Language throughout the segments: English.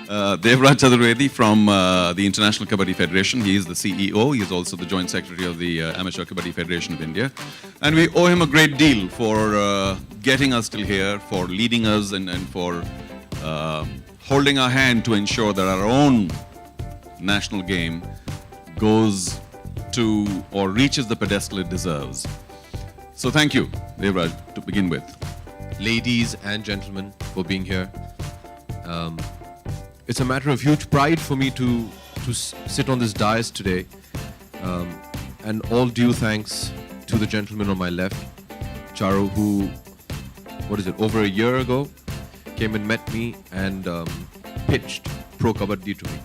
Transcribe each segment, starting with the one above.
Devraj Chaturvedi from the International Kabaddi Federation. He is the CEO. He is also the Joint Secretary of the Amateur Kabaddi Federation of India. And we owe him a great deal for getting us till here, for leading us and for holding our hand to ensure that our own national game goes to or reaches the pedestal it deserves. So thank you, Devraj, to begin with. Ladies and gentlemen, for being here. It's a matter of huge pride for me to sit on this dais today. And all due thanks to the gentleman on my left, Charu, who, over a year ago, came and met me and pitched Pro Kabaddi to me.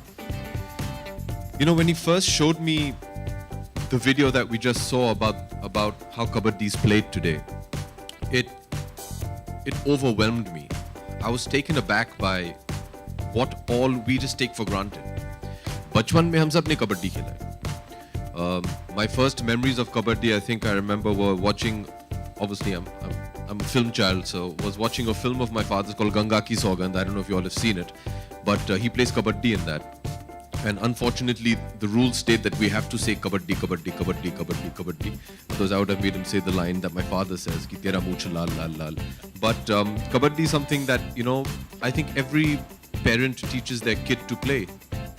You know, when he first showed me the video that we just saw about how Kabaddi is played today, it overwhelmed me. I was taken aback by what all we just take for granted. Bachpan mein hum sab ne kabaddi khela hai. My first memories of kabaddi, I think I remember, were watching. Obviously, I'm a film child, so was watching a film of my father's called Ganga Ki Saugandh. I don't know if you all have seen it, but he plays kabaddi in that. And unfortunately, the rules state that we have to say kabaddi, kabaddi, kabaddi, kabaddi, kabaddi. Because I would have made him say the line that my father says, ki tera mooch lal lal lal. But kabaddi is something that, you know, I think every parent teaches their kid to play.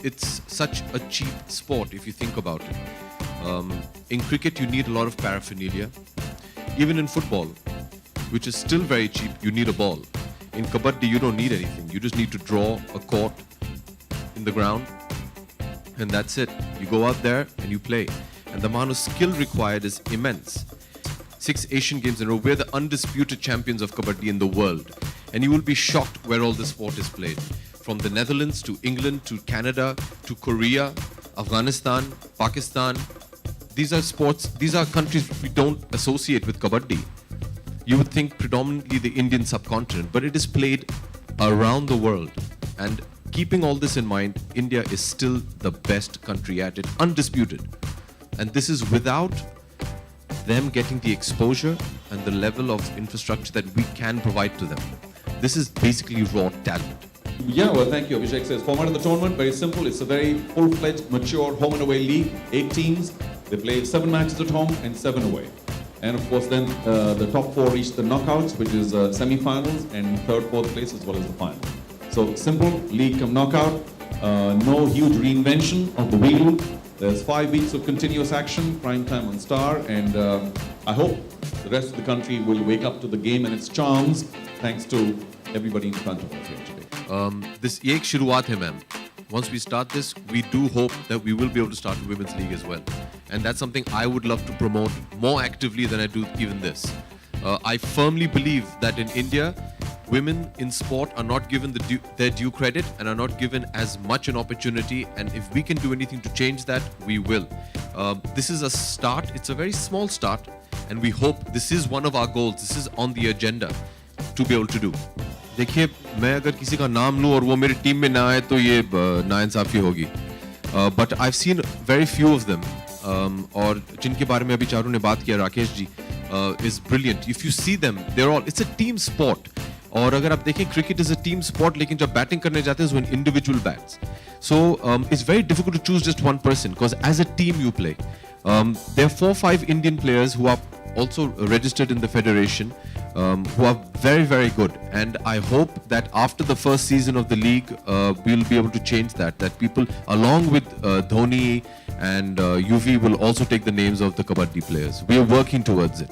It's such a cheap sport if you think about it. In cricket, you need a lot of paraphernalia. Even in football, which is still very cheap, you need a ball. In kabaddi, you don't need anything. You just need to draw a court in the ground, and that's it. You go out there and you play. And the amount of skill required is immense. 6 Asian Games in a row. We're the undisputed champions of kabaddi in the world. And you will be shocked where all this sport is played. From the Netherlands to England to Canada to Korea, Afghanistan, Pakistan. These are sports, these are countries we don't associate with kabaddi. You would think predominantly the Indian subcontinent, but it is played around the world. And keeping all this in mind, India is still the best country at it, undisputed. And this is without them getting the exposure and the level of infrastructure that we can provide to them. This is basically raw talent. Yeah, well, thank you. Abhishek says, format of the tournament, very simple. It's a very full-fledged, mature home and away league. 8 teams. They play 7 matches at home and 7 away. And of course, then the top 4 reach the knockouts, which is semi-finals and 3rd, 4th place as well as the final. So simple, league come knockout. No huge reinvention of the wheel. There's 5 weeks of continuous action, prime time on Star, and I hope the rest of the country will wake up to the game and its charms, thanks to everybody in front of us here today. This ye ek shuruaat hai, ma'am. Once we start this, we do hope that we will be able to start a women's league as well. And that's something I would love to promote more actively than I do even this. I firmly believe that in India, women in sport are not given their due credit and are not given as much an opportunity. And if we can do anything to change that, we will. This is a start. It's a very small start. And we hope this is one of our goals. This is on the agenda to be able to do. देखिए, मैं अगर किसी का नाम लूँ और वो मेरी टीम में ना आए तो ये नाइंसाफी होगी. But I've seen very few of them. और जिनके बारे में अभी चारू ने बात किया, Rakesh ji, is brilliant. If you see them, they're all. It's a team sport. और अगर आप देखें, cricket is a team sport, लेकिन जब बैटिंग करने जाते हैं, when individual bats. So it's very difficult to choose just one person because as a team you play. There are 4 or 5 Indian players who are also registered in the federation, who are very, very good. And I hope that after the first season of the league, we'll be able to change that. That people, along with Dhoni and UV, will also take the names of the kabaddi players. We are working towards it.